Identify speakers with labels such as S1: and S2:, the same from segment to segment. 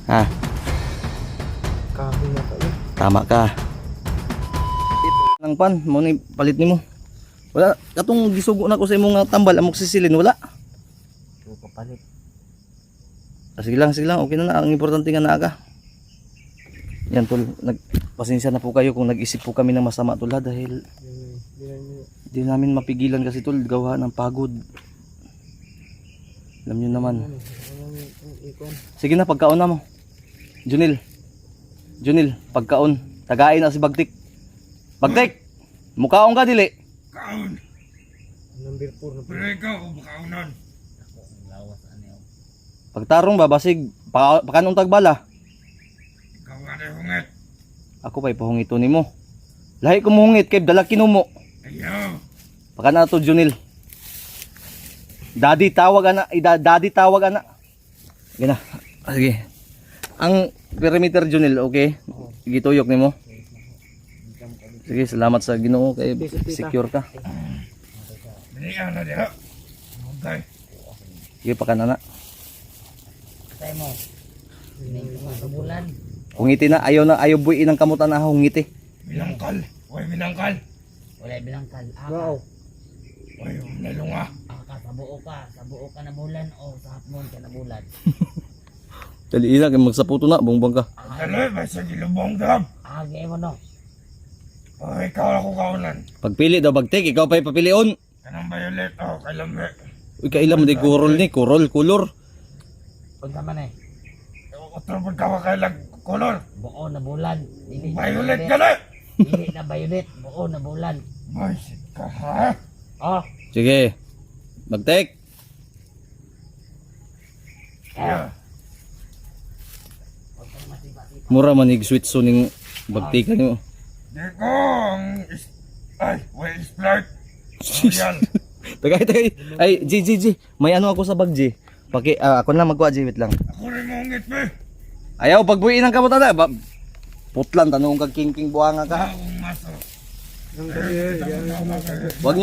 S1: Ha?
S2: Kahoy na tayo.
S1: Tama ka. Nang pan, mo ni palit nimo. Wala katong gisugo na ko sa imong tambal amok sisilin wala.
S2: Ito kapalit.
S1: Sige lang, okay na. Ang importante nga naa ka. Yan tol, nagpasensya na po kayo kung nag-isip po kami ng masama tol ha, dahil di namin mapigilan kasi tol, gawa ng pagod. Alam nyo naman. Sige na, pagkaon na mo. Junil, pagkaon. Tagain na si Bagtik. Bagtik! Mukaon ka dili.
S3: Kaon.
S2: Number 4 na po.
S3: Pero ikaw kung makaunan.
S1: Pagtarong ba, basig, pakanong tagbala.
S3: Ikaw nga na hungit.
S1: Ako pa'y pahungito ni mo. Lahi ko muhungit kay dala kinumo.
S3: Ayaw.
S1: Paka na to Junil. Daddy tawag ana. Gina. Sige. Ang perimeter Junil, okay? Gituyok nimo. Sige, salamat sa Ginoo kay secure ka.
S3: Biniyan na diha. Okay.
S1: Sige paka na.
S4: Tayo mo. Sa bulan.
S1: Hungiti na, ayaw buuin ang kamutan na hungiti.
S3: Binangkal. Huwag binangkal.
S4: Wala bilangkal.
S2: Wow.
S3: Huwag nalunga.
S4: Sa buo ka na bulan o sa hapon ka na bulan.
S1: Dali ina kay magsaputo na, bongbong ka.
S3: Daloy, may sa gilubong dam.
S4: Agay mo no.
S3: O ikaw ako kaunan.
S1: Pagpili daw Bagtik, ikaw pa'y papilion.
S3: Kanang violet o kailambe.
S1: Uy, kailan mo di kurol ni, kurol, kulor.
S4: Punta man eh.
S3: Utro po ka kailang kolor.
S4: Buo na bulan.
S3: Violet ka na.
S4: Dili na violet. Buo na bulan.
S3: Buisit ka ha.
S4: Oh.
S1: Sige. Bagtik.
S3: Yeah.
S1: Mura manig sweet suning Bagtik kanyo.
S3: Di ko ang ay, wait, splart. Ayan.
S1: Tagay. Ay, G. May ano ako sa bag, G. Ako na lang magkuha, G. Wait lang.
S3: Ako rin mongit mo.
S1: Ayaw, pagbuhin ang kamutan na. Putlan, tanong kag king buhanga ka.
S3: Akong maso.
S2: Ang dali.
S1: Huwag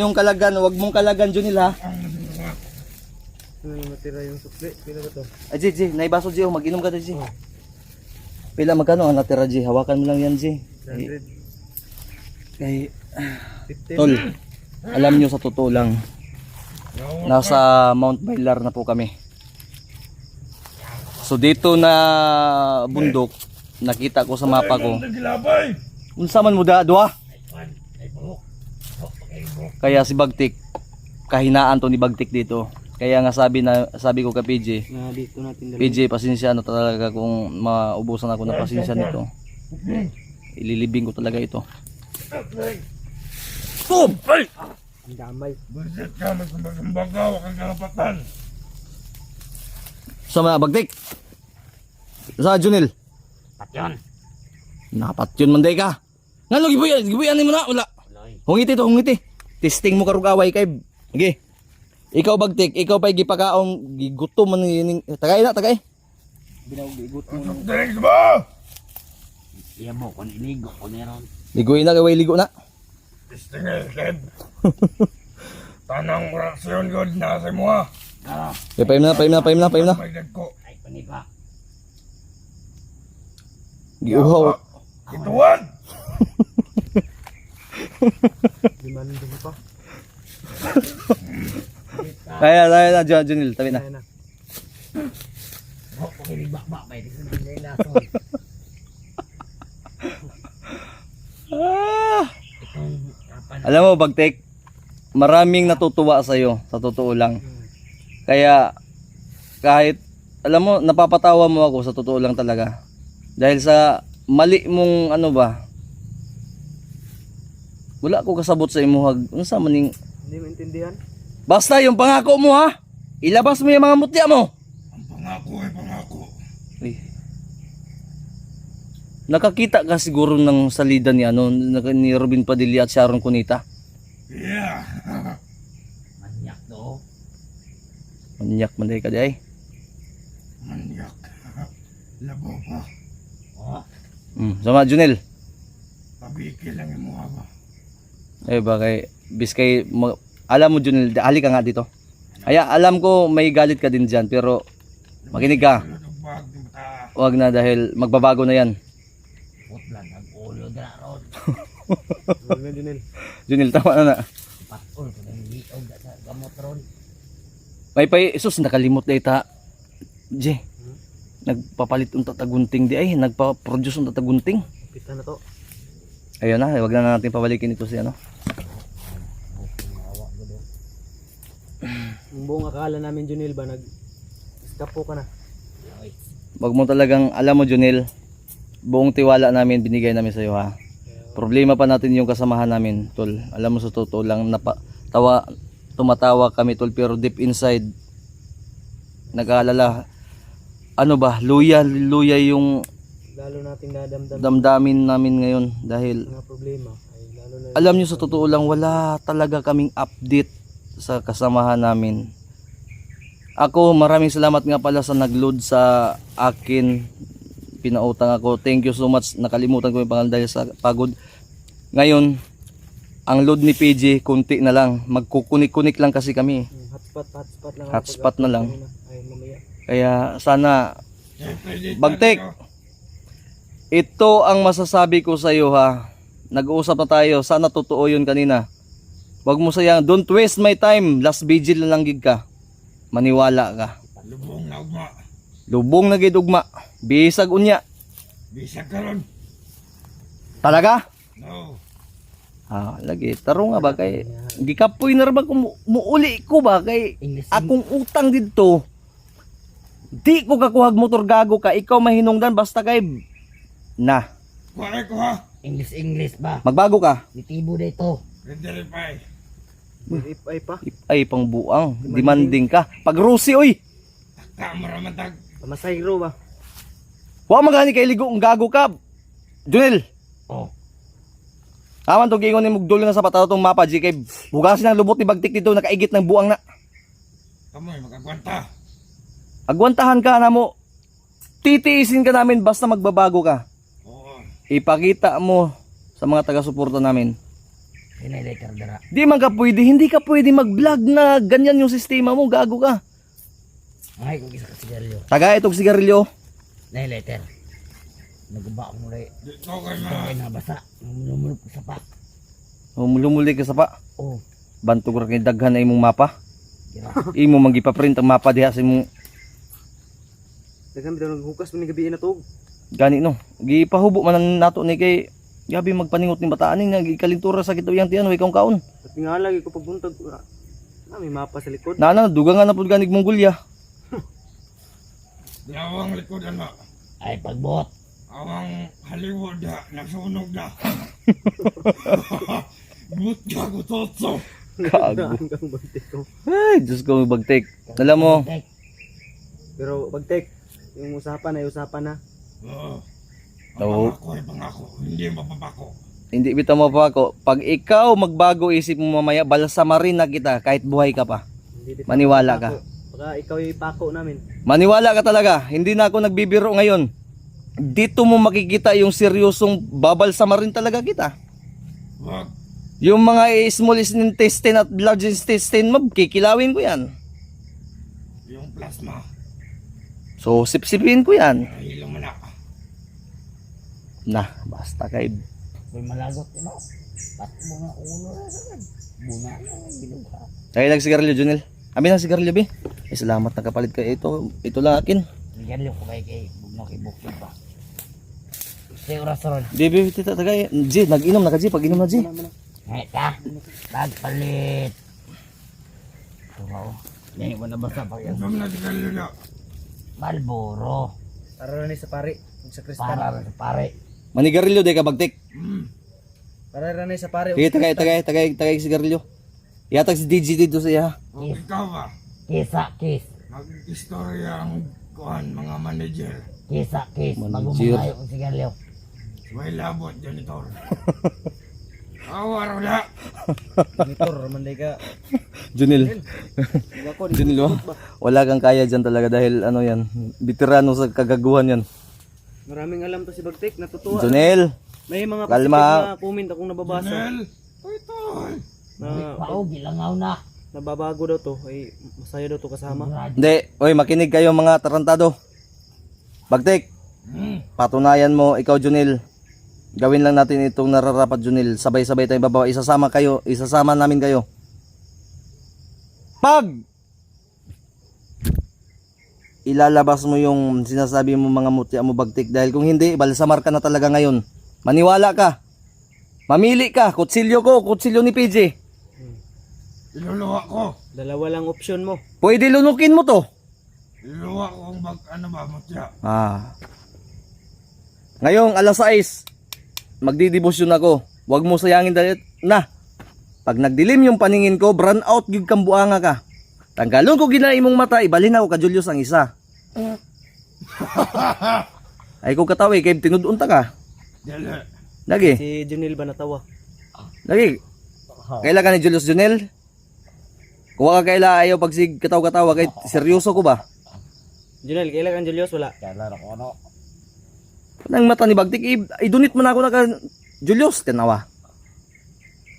S1: mong kalagan, Junil, ha.
S3: Ang maso.
S2: Ano natira yung sukli? Pila ba to?
S1: Ay, G, naibaso, G. Mag-inom ka, G. Pila, magkano ang natira, G? Hawakan mo lang yan, G.
S2: 100.
S1: Kay,
S2: 15.
S1: Tol, alam nyo sa totoo lang, nasa Mount Bailar na po kami. So dito na bundok, nakita ko sa mapa ko,
S3: Nagilabay.
S1: unsa man mo doa?
S4: Ay buhok.
S1: Kaya si Bagtik, kahinaan to ni Bagtik dito. Kaya nga sabi ko kay PJ,
S2: Na dito natin dali.
S1: PJ pasensya na talaga kung maubusan ako ng pasensya nito. Ililibing ko talaga ito. Stop! Ay!
S2: Ang damay.
S3: Buset ka, magkumbagaw kang karapatan.
S1: Sama Bagtik. Sa Junil.
S4: Patyon.
S1: Napatyon man day ka. Ngano gibuyan mo na wala.
S4: Loy.
S1: Hungiti. Testing mo karug away kay. Sige. Ikaw Bagtik, ikaw pay gipakaon gigutom man ni tagay. Binawag gigutom.
S3: Drinks ba?
S4: Iya mo kung iligo ko meron.
S1: Ligoy na kay ligo na.
S3: Istingil, Ked. Tanang reaksyon good na sa mo ha.
S4: Ah,
S1: Kay paim na.
S3: May dagko.
S4: ay panipa.
S1: Giuhaw.
S3: Ituwan!
S2: Liman dito pa.
S1: Kaya Junil, tabi na.
S2: Ayan na.
S4: Oh, kung ilibak-bak ba ito sa nila. Itong kapan.
S1: Alam mo Bagtik, maraming natutuwa sa iyo, sa totoo lang. Kaya kahit alam mo napapatawa mo ako sa totoo lang talaga. Dahil sa mali mong ano ba? Wala ko kasabot sa imuhag. Unsa man ning
S2: Hindi mo intindihan?
S1: basta yung pangako mo ha. Ilabas mo yung mga mutya mo.
S3: Ang pangako ay pangako.
S1: Uy. Nakakita ka siguro ng salida ni ni Robin Padilla at Sharon Cunita.
S3: Yeah.
S4: Manyak do.
S1: Manyak man day ka day.
S3: Manyak. Labo pa.
S4: Oh,
S1: Sama Junel.
S3: Pabiki lang yung mukha ba?
S1: Bakay biskay alam mo Junel, ali ka nga dito. Alam ko may galit ka din diyan pero makinig ka.
S3: Bag,
S1: wag na dahil magbabago na yan.
S4: Putlan, nag-ulo na ron.
S2: Huwag na Junel.
S1: Junil, tama na na.
S4: Patol, kung nangiliog na sa gamot ron.
S1: May pa sus nakalimot na ita. J. Nagpapalit unta tagunting di ay nagpa-produce unta tagunting.
S2: Pita na to.
S1: Ayun na, wag na natin pabalikin ito si ano.
S2: Ang buong akala namin Junel ba nag-escapo ka na.
S1: Wag mo talagang alam mo Junil, buong tiwala namin binigay namin sa iyo ha. Problema pa natin yung kasamahan namin, tol. Alam mo sa totoo lang tumatawa kami tol pero deep inside nag-aalala ano ba, luya yung
S2: Lalo nating dadamdam
S1: damdamin namin ngayon dahil
S2: mga problema. Ay lalo na
S1: alam nyo sa totoo lang wala talaga kaming update sa kasamahan namin. Ako maraming salamat nga pala sa nagload sa akin, pinautang ako, thank you so much. Nakalimutan ko yung pangalan dahil sa pagod. Ngayon ang load ni PJ kunti na lang, magkukunik-kunik lang kasi kami,
S2: hotspot lang.
S1: hotspot na lang.
S2: Ay mamaya.
S1: Kaya sana
S3: Siyempre,
S1: Bagtek, ito ang masasabi ko sa iyo ha. Nag-uusap na tayo, sana totoo yun kanina. Wag mo sayang, don't waste my time. Last vigil na lang gid ka. Maniwala ka.
S3: lubong na ugma.
S1: Lubong na gid ugma. Bisag unya.
S3: Bisag karon.
S1: Talaga?
S3: No.
S1: Ah, lagi tarong nga ba kay gikapoy na ra ba kung muuli ko ba kay
S4: English.
S1: akong utang didto. Di ko kakuhag motor gago ka, ikaw mahinungdan basta kay na.
S3: Kuha ko ha.
S4: English ba?
S1: Magbago ka.
S4: Ditibo dito.
S3: Redelipay.
S2: Ay pa.
S1: Ay pang buang, demanding ka. Pag Rusi oy.
S3: Kamera matag.
S2: Pamasayro ba?
S1: Wa magani kay ligo ang gago ka. Junel.
S4: Oh.
S1: Aman to gingon ni mugdol nga sa patato tong mapa kay hugasin ang lubot ni Bagtik dito nakaigit ng buang na.
S3: Kamoy makagwanta.
S1: Agwantahan ka na mo. Titiisin ka namin basta magbabago ka.
S3: Oo.
S1: Ipakita mo sa mga taga-suporta namin.
S4: Hinay-letter dara.
S1: Di man ka pwede, hindi ka pwede mag-vlog na ganyan yung sistema mo, gago ka.
S4: Ay, kung isa ka sigarilyo.
S1: Taga itong sigarilyo.
S4: Hinay-letter. Nagba mo rin.
S3: Dito kay
S4: Ito
S3: ma.
S4: ay nabasa. Lumulog ko sa pa.
S1: Lumuli ka sa pa.
S4: Oh.
S1: Bantog ra kay daghan na imong mapa.
S4: Gira.
S1: Imo magipa-print ang mapa diha sa imong
S2: Daghang bitaw naghukas man ni gabi na tog.
S1: gani no. Gipahubo man ang nato ni kay gabi magpaningot ni bataan ning nagikalintura sa kituyang tiyan way kaon.
S2: At nga lagi ko pagbuntag. May mapa sa likod.
S1: Nana dugangan na pud ganig Mongolia.
S3: Dawang likodan ma.
S4: Ay, pagbot.
S3: Awang Hollywood na. Nasunog na. Gut gago totso.
S1: Gago.
S2: Hanggang bagtek ko.
S1: Ay, Diyos ko Bagtik. Alam mo,
S4: Tek.
S2: Pero bagtek, yung usapan ay usapan na.
S3: Oo.
S1: Oo.
S3: Pangako ay pangako. Hindi mapapako.
S1: hindi bitaw mo pa ako. Pag ikaw magbago isip mo mamaya, balsamarin na kita kahit buhay ka pa.
S2: Hindi bitaw
S1: Maniwala ka.
S2: pako. Baka ikaw yung pako namin.
S1: Maniwala ka talaga. Hindi na ako nagbibiro ngayon. Dito mo makikita yung seryosong babalsamarin talaga kita.
S3: Wag.
S1: Yung mga small intestine at large intestine mo, kikilawin ko yan.
S3: Yung plasma.
S1: So, sipsipin ko yan.
S3: Hilong man ako.
S1: Nah, basta kay
S4: May malagot, you know. Pat mo nga ulo na sa buna na ang binugha.
S1: Kaya nagsigarilyo, Junel. Amin ang sigarilyo, be. Eh, salamat nakapalit ka. Ito lang akin.
S4: Bigyan ko kay bugno kay bukid pa. Say oras ron.
S1: Di, be, tita, tagay. G, nag-inom na ka, G. Pag-inom na, G.
S4: Ay ka. Tagpalit. Tumaw. Dahil mo na basta pa yan.
S3: Ito na tigalyo na.
S4: Malboro.
S2: Para na sa pare. Sa kristal.
S4: Para sa pare.
S1: Manigarilyo, de ka, bagtik.
S2: Para na sa pare.
S1: Sige, tagay sigarilyo. Yatag si DJ dito sa iya.
S3: O ikaw ba?
S4: Kisa, kis.
S3: Mag-istorya ang kuhan mga manager.
S4: Kisa, kis.
S1: Manager.
S4: Magumulayo kong sigarilyo.
S3: May labot, janitor. Awar wala.
S2: Monitor, manday ka.
S1: Junel.
S2: Ako,
S1: Junel, wala kang kaya dyan talaga dahil ano yan. Veterano sa kagaguhan yan.
S2: maraming alam to si Bagtek. Natutuwa.
S1: Junel.
S2: May mga
S1: Kalma.
S2: positive na comment akong nababasa.
S3: Nel. Ito.
S2: Na
S4: Pao, gilangaw na.
S2: nababago daw to. Ay masaya daw to kasama.
S1: Hindi. Oy, makinig kayo mga tarantado. Bagtik. Patunayan mo, ikaw Junel. Gawin lang natin itong nararapat Junel. Sabay-sabay tayong babawa. Isasama namin kayo. Pag ilalabas mo yung sinasabi mo mga mutya mo bagtik, dahil kung hindi, balsamar ka na talaga ngayon. Maniwala ka. Mamili ka. Kutsilyo ko, kutsilyo ni PJ.
S3: Iluluwa ko.
S2: Dalawa lang option mo.
S1: Pwede lunukin mo to.
S3: Iluluwa ko kung ano ba, mutya.
S1: Ngayong alas 6, magdidibosyon ako. Huwag mo sayangin dahil na. Pag nagdilim yung paningin ko, brown out gig kang buanga ka. Tanggalon ko ginain mong mata, ibalhin ako ka Julius ang isa. Ay ko katawi, kay tinudunta ka.
S3: Dali.
S1: Lagi,
S2: Si Junil ba natawa?
S1: lagi. Kaila ka ni Julius Junel? Kung ka kaila ayaw pag sig kataw-katawa, kay seryoso ko ba?
S2: Junil, kailan kang Julius? Wala.
S4: Kailan ako ano?
S1: Nang mata ni Bagtik, idunit mo na ako na ka Julius, tinawa.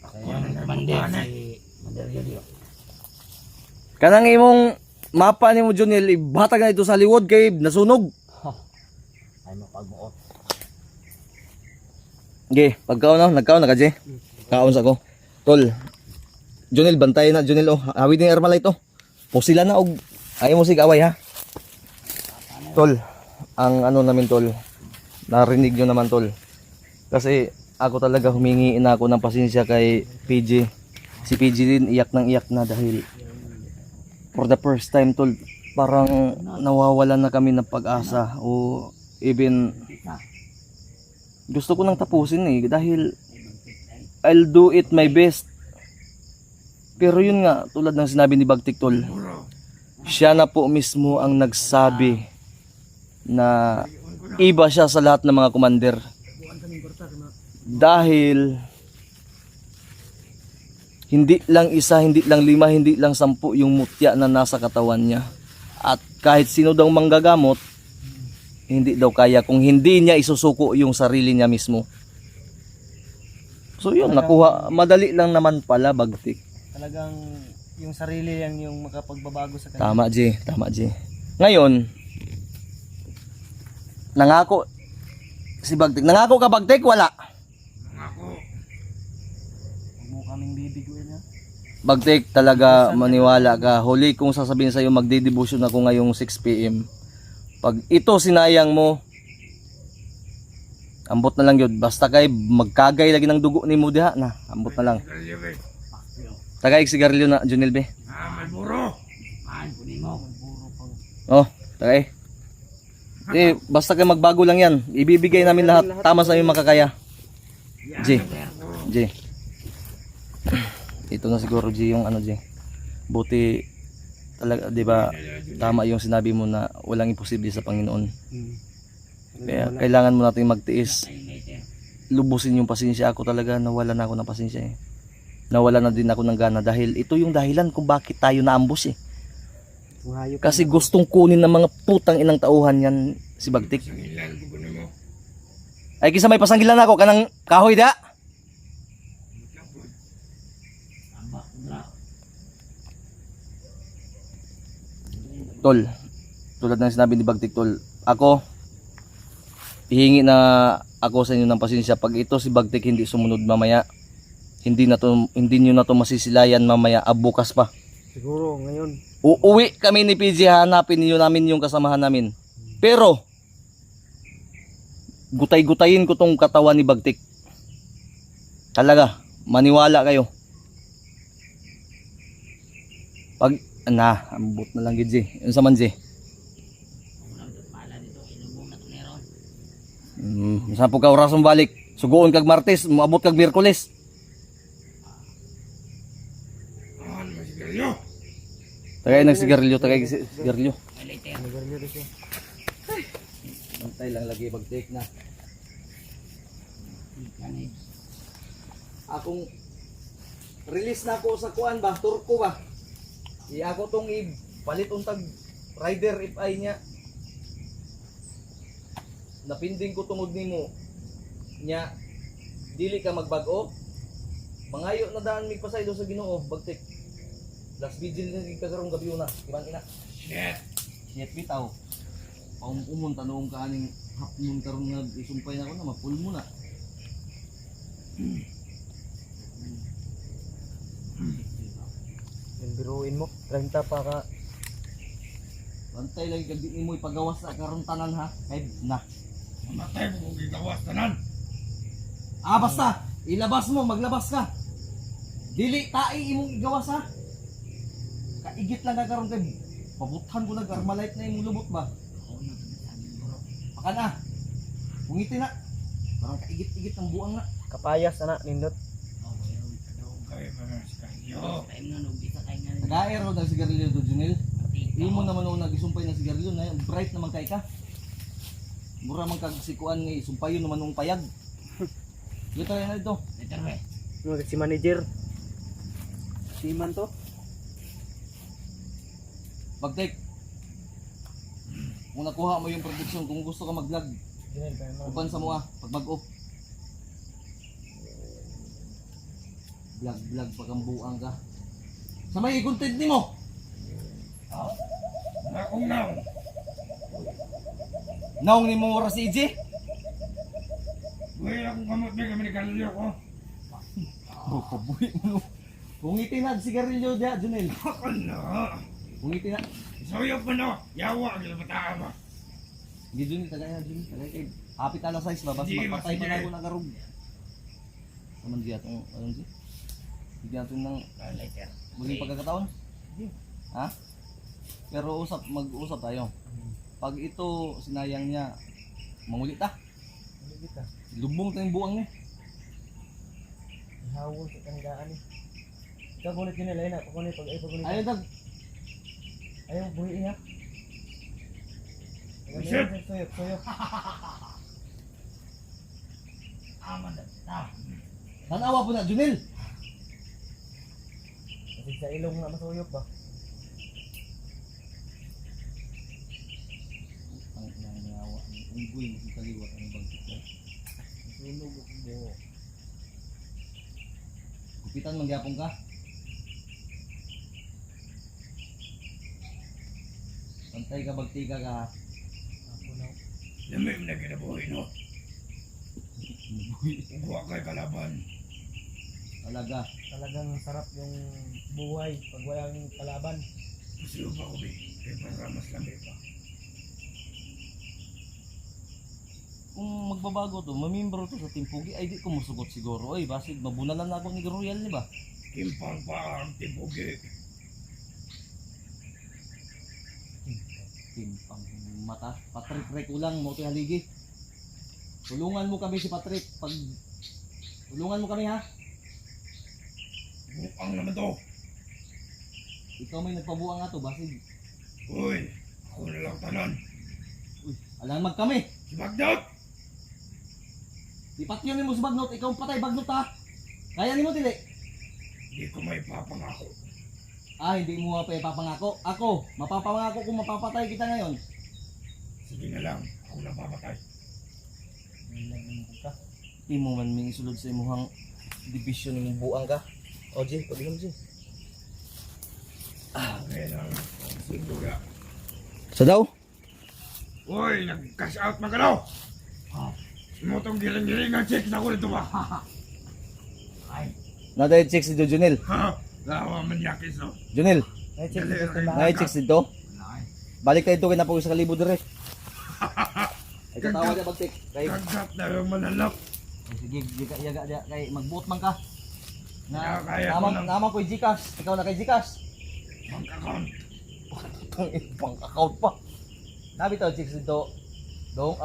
S4: Commander si Commander Julio.
S1: Kanang imong mapa ni mo Junel, ibatag na ito sa liwod kay nasunog.
S4: Ay mapagbuot.
S1: Okay, pagkaon na, nagkaon na ka, Jay. Kaon sa ko. Tol, Junel, bantayan na, Junel, oh. Hawid ni Armalite, oh. Pusila na, og. Ayaw mo sig away, ha. Tol, ang ano namin, Tol. Narinig nyo naman, Tol. Kasi, ako talaga humingi na ako ng pasensya kay PJ. Si PJ din, iyak na dahil for the first time, Tol, parang nawawalan na kami ng pag-asa. O even, gusto ko nang tapusin dahil I'll do it my best. Pero yun nga, tulad ng sinabi ni Bagtik Tol, siya na po mismo ang nagsabi na iba siya sa lahat ng mga commander. Dahil hindi lang isa, hindi lang lima, hindi lang 10 yung mutya na nasa katawan niya. At kahit sino daw manggagamot, hindi daw kaya kung hindi niya isusuko yung sarili niya mismo. So yun, nakuha, madali lang naman pala Bagtik.
S2: Talagang yung sarili yan yung makapagbabago sa kanila.
S1: Tama, G. Tama, G. Ngayon, nangako si Bagtik. Nangako ka, Bagtik? Wala.
S3: Ako.
S2: Huwag mo kaming bibiguin ha.
S1: Bagtik, talaga maniwala ka. Huli kong sasabihin sa'yo, magdidibusyon ako ngayong 6 PM. Pag ito sinayang mo, ambot na lang yun. Basta kay magkagay lagi ng dugo ni mo diha na. Ambot na lang.
S3: Dali.
S1: Tagaig sigarilyo na, Junel be.
S3: May buro.
S4: Man, kunin mo.
S1: Oh, tagay. Basta kay magbago lang yan. Ibibigay namin lahat. Tama sa aming makakaya. G. G. Ito na siguro G yung ano G. Buti talaga, 'di ba? Tama yung sinabi mo na walang imposible sa Panginoon. Kaya kailangan mo nating magtiis. Lubusin yung pasensya. Ako talaga nawala na ako ng pasensya eh. Nawala na din ako ng gana dahil ito yung dahilan kung bakit tayo naambus eh. Kasi gustong kunin ng mga putang inang tauhan yan si Bagtik.
S3: Sangilan ko ba mo?
S1: Ay kisa may pasanggilan ako kanang kahoy da. Tol, tulad ng sinabi ni Bagtik Tol, ako hihingi na ako sa inyo ng pasensya pag ito si Bagtik hindi sumunod mamaya. Hindi niyo na to masisilayan mamaya, bukas pa.
S2: Siguro ngayon.
S1: Uuwi kami ni PJ, hanapin niyo namin yung kasamahan namin. Pero gutay-gutayin ko tong katawan ni Bagtik. Talaga, maniwala kayo. Pag ambot na lang gid J. Yung sa man J. Saan po ka orasong balik? Sugoon kag Martes, moabot kag Miyerkules. Tagay nagsigarilyo, tagay sigarilyo. Bantay lang lagi Bagtik na. Akong release na ako sa kuan ba, turko ba? Ako tong palit untag rider if ay niya. Napinding ko tungod nimo nya dili ka magbago. Mangayo na daan mig pasaylo sa Ginoo Bagtik. Last vigil na gid kakarong gabi una, ibang ina. Shit bitaw. O paumumon tanong ka aning hapnon karon nga isumpay na ko na mapul mo na.
S2: Yung biruin mo, 30 pa ka.
S1: Bantay lagi kag di mo ipagawas sa karon tanan ha. Kay na.
S3: Mamatay mo kung gigawas tanan.
S1: Ah basta, ilabas mo, maglabas ka. Dili tai imong igawas ha. Kaigit lang ka karon kay pabuthan ko nag armalite na imong lubot ba. Baka na. Bungiti na. Parang kaigit-igit ang buang na.
S2: Kapayas na nindot.
S3: Kaya pa na sa kanyo.
S1: Nag-air ro ng sigarilyo do Junel. Imo naman o nagisumpay ng sigarilyo na bright naman kay ka. Mura man kag sikuan nga isumpayon naman ng payag. Dito na ito.
S2: Si manager. Si man to.
S1: Pag-take. Kung nakuha mo yung prediction, kung gusto ka mag-vlog, upan sa mga pag-mag-off. Vlog pag ang buang ka. Sa may content ni mo.
S3: Akong naong.
S1: Naong ni mo oras si EJ.
S3: Buhay akong kamot may kami ni Kalilyo ko.
S1: Pabuhi mo. Pungiti na sigarilyo dia, Junel.
S3: Ako na.
S1: Pungiti na.
S3: Isuyok mo na. Yawa ang ilabataan mo.
S1: Hindi Junel, tagay kay. Hapit ala size ba? Bas
S3: Sige,
S1: magpatay pa
S3: sige.
S1: na ko nagarog. Naman diya itong, ano siya? Bigyan natin ng muling pagkakataon. Ha? Pero mag-usap tayo. Pag ito sinayang niya, mangulit ta. Lubong tayong buwang niya.
S2: Hawon sa tanggaan ni. Ikaw gulit yun nila na. Pakunit pag ay pagunit.
S1: Ayaw dag.
S2: Ayaw buhi niya.
S3: Shit!
S2: Suyok.
S1: Tanawa po na, Junel.
S2: Kasi sa ilong na masuyok ba?
S1: Ang nangawa. Ang unggoy mo sa kaliwat ang bangkit ko. Sunog ako buho. Kupitan mangyapon ka. Pantay ka bagtika ka.
S2: Ako na.
S3: Lamay mo na kinabuhay no. Uwa kay kalaban.
S1: Talaga.
S2: Talagang sarap yung buhay pag walang kalaban.
S3: Gusto pa ko bi. Kaya para mas lamay pa.
S1: Kung magbabago to, mamembro to sa Team Pugi, ay di ko musugot siguro. Ay, basid mabunalan na ako ni Royal ni ba?
S3: Kimpang pa ang tipugi.
S1: Team pang mata. Patrick Rek ulang mo kay haligi. Tulungan mo kami si Patrick. Tulungan mo kami ha.
S3: Buang naman to.
S1: Ikaw may nagpabuang nga to, basid.
S3: Uy, ako na lang tanan.
S1: Uy, alamag kami.
S3: Si Bagdot!
S1: Ipatyon mo sa bagnot, ikaw ang patay bagnot ha. Kaya ni mo dili.
S3: Hindi ko may papangako.
S1: Ah, hindi mo pa ipapangako. Ako, mapapangako kung mapapatay kita ngayon.
S3: Sige na lang, ako na papatay.
S2: Ka.
S1: Di mo man may isulod sa imuhang division ng buang ka. O, G, pag-inom, G.
S3: Okay lang, siguro.
S1: Sa daw?
S3: Uy, nag-cash out man ka daw! Mo tong giling-giling ang chicks na ko nito ba?
S1: Natay chicks dito, Junel.
S3: Ha? Lawa man yakis no?
S1: Junel,
S2: Ay, check
S3: Dali,
S2: ko
S3: Ray.
S2: lang.
S1: natay chicks dito. Balik tayo ito, kinapagod sa kalibo dire. Ay, katawa niya pag-tik. Kay,
S3: Kagat na yung manalap.
S1: sige, yaga dia kay magbuot man ka. Na,
S3: Kaya ko lang.
S1: naman ko yung Gcash. Ikaw na kay Gcash.
S3: Bank account.
S1: Ang ibang account pa. Nabi to, chicks dito. Dong,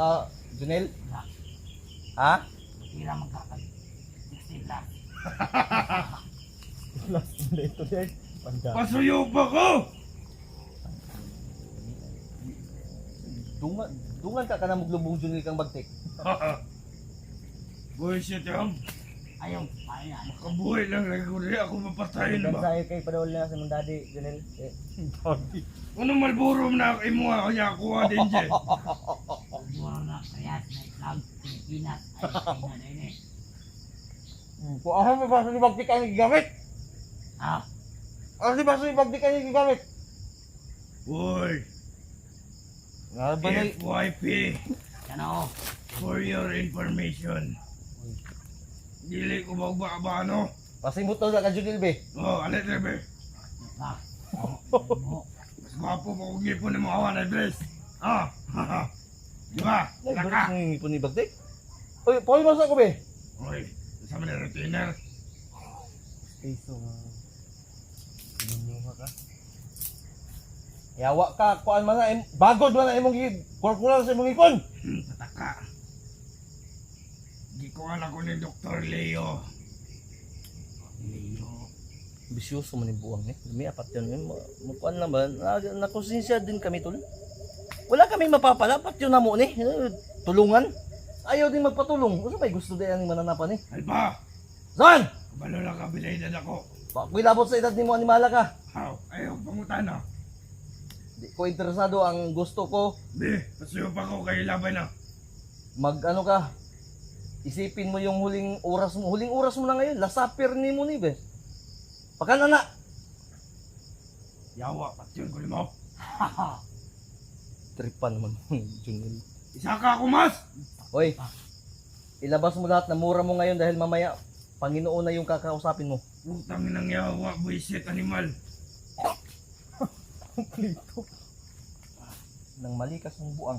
S1: Junel. Ha?
S4: Tira magkakal. 16 lang.
S2: Last na ito din. Panda.
S3: Pasuyo pa ko!
S1: Dungan ka na maglubong Junel kang bagtik.
S3: Bullshit yung.
S4: Ayaw, payan.
S3: Makabuhay lang lagi ko rin ako mapatayin
S2: Dan
S3: ba?
S2: sa kay padawal na sa mong daddy, Janel. Daddy.
S3: Ano malburo na ako imo ako niya kuha din dyan.
S4: Buwan na kayat na itlog. Pilipinas. Ay, Pilipinas na yun eh.
S1: Kung ako may baso ni bagtik ang gigamit.
S4: Ah,
S1: Ano si baso ni bagtik ang gigamit?
S3: Uy!
S1: Nga ba na
S3: FYP,
S4: Ano?
S3: for your information. Dili ko ba ano?
S1: pasimot na ka Junil be.
S3: Oh, alit rebe.
S4: Ha?
S3: Mas gwapo pa kung ngipon ng mga awan na dress. Ah, haha. Di ba?
S1: Ay,
S3: Laka.
S1: ba't nang ipon ni Bagdik? Oy, paul masa ko be.
S3: Oy, sama na retainer.
S2: Peso nga. Binuha ka.
S1: Yawa ka, kuan man na, bagod man na imong kurkular sa imong ipon.
S3: Tataka. Di ko alam ko ni Dr. Leo.
S1: Bisyoso man yung buwang eh. May apat yun. Mukuan naman. Nakonsensya din kami tol. Wala kami mapapalapat yun na mo ni. Tulungan. Ayaw din magpatulong. Ano ba gusto din ang mananapan eh?
S3: Alpa,
S1: Saan?
S3: kabalo lang ka bilaydan ako.
S1: Ako'y labot sa edad ni mo animala ka.
S3: How? Ayaw pangutan na.
S1: Di ko interesado. Ang gusto ko,
S3: Di, pasuyo pa ko kay laban na.
S1: mag ano ka. Isipin mo yung huling oras mo. Huling oras mo na ngayon. Lasapir ni mo ni be. Pakana na.
S3: Yawa, patyon ko limo.
S1: Tripan naman. Junil.
S3: Isa ka ako mas.
S1: Hoy, ilabas mo lahat na mura mo ngayon dahil mamaya Panginoon na yung kakausapin mo.
S3: Utang ng yawa, buisit animal.
S1: Nang malikas ng buang.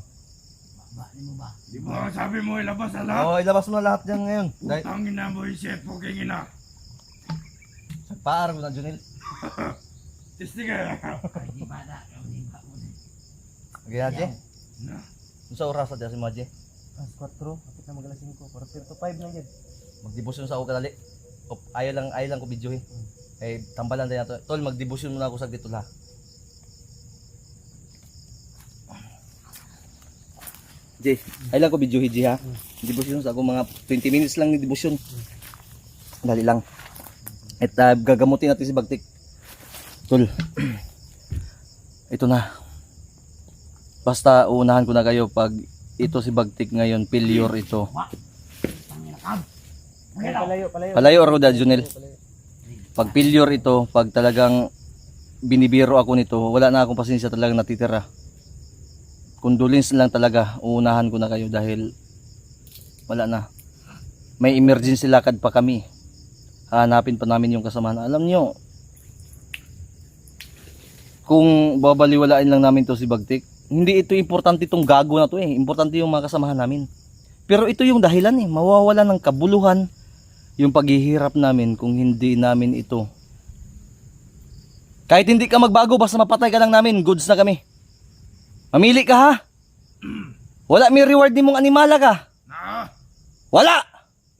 S4: Bakit mo ba?
S3: Di ba sabi mo ilabas ang lahat?
S1: Oh, ilabas mo na lahat yan ngayon. Dahil
S3: Utangin na buisit po kay ina.
S1: paar ko na Junil.
S3: Tisti ka.
S4: Ay, di ba na? Di ba mo?
S1: Okay, Haji.
S3: Na.
S1: Sa oras sa si Maji.
S2: Alas 4, kapit na magala 5, para 5 na yan.
S1: Magdibusyon sa ako kadali. Ayaw lang ko video eh. Eh, tambalan din nato. Tol, magdibusyon muna ako sa dito la. Ji, ayaw lang ko video Ji ha. Dibusyon sa ako mga 20 minutes lang ni dibusyon. Dali lang. At gagamutin natin si Bagtik. Tol. Ito na. Basta uunahan ko na kayo pag ito si Bagtik ngayon, failure ito.
S4: Panginakab.
S2: Palayo.
S1: Palayo ako da Junel. Pag failure ito, pag talagang binibiro ako nito, wala na akong pasensya talagang natitira. Condolence lang talaga, uunahan ko na kayo dahil wala na. May emergency lakad pa kami. Hanapin pa namin yung kasamahan. Alam nyo, kung babaliwalain lang namin to si Bagtik, hindi ito importante itong gago na to eh. Importante yung mga kasamahan namin. Pero ito yung dahilan eh. Mawawala ng kabuluhan yung paghihirap namin kung hindi namin ito. Kahit hindi ka magbago, basta mapatay ka lang namin, goods na kami. Mamili ka ha. Wala may reward din mong animala ka.
S3: Na.
S1: Wala.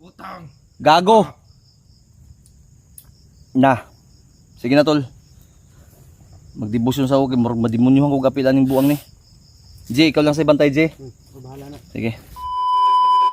S3: Utang.
S1: Gago. Na. Sige na tol. Magdibusyon sa ako, madimonyohan ko kapilan ng buwang ni. J, ikaw lang sa bantay J.
S2: Bahala na.
S1: Sige.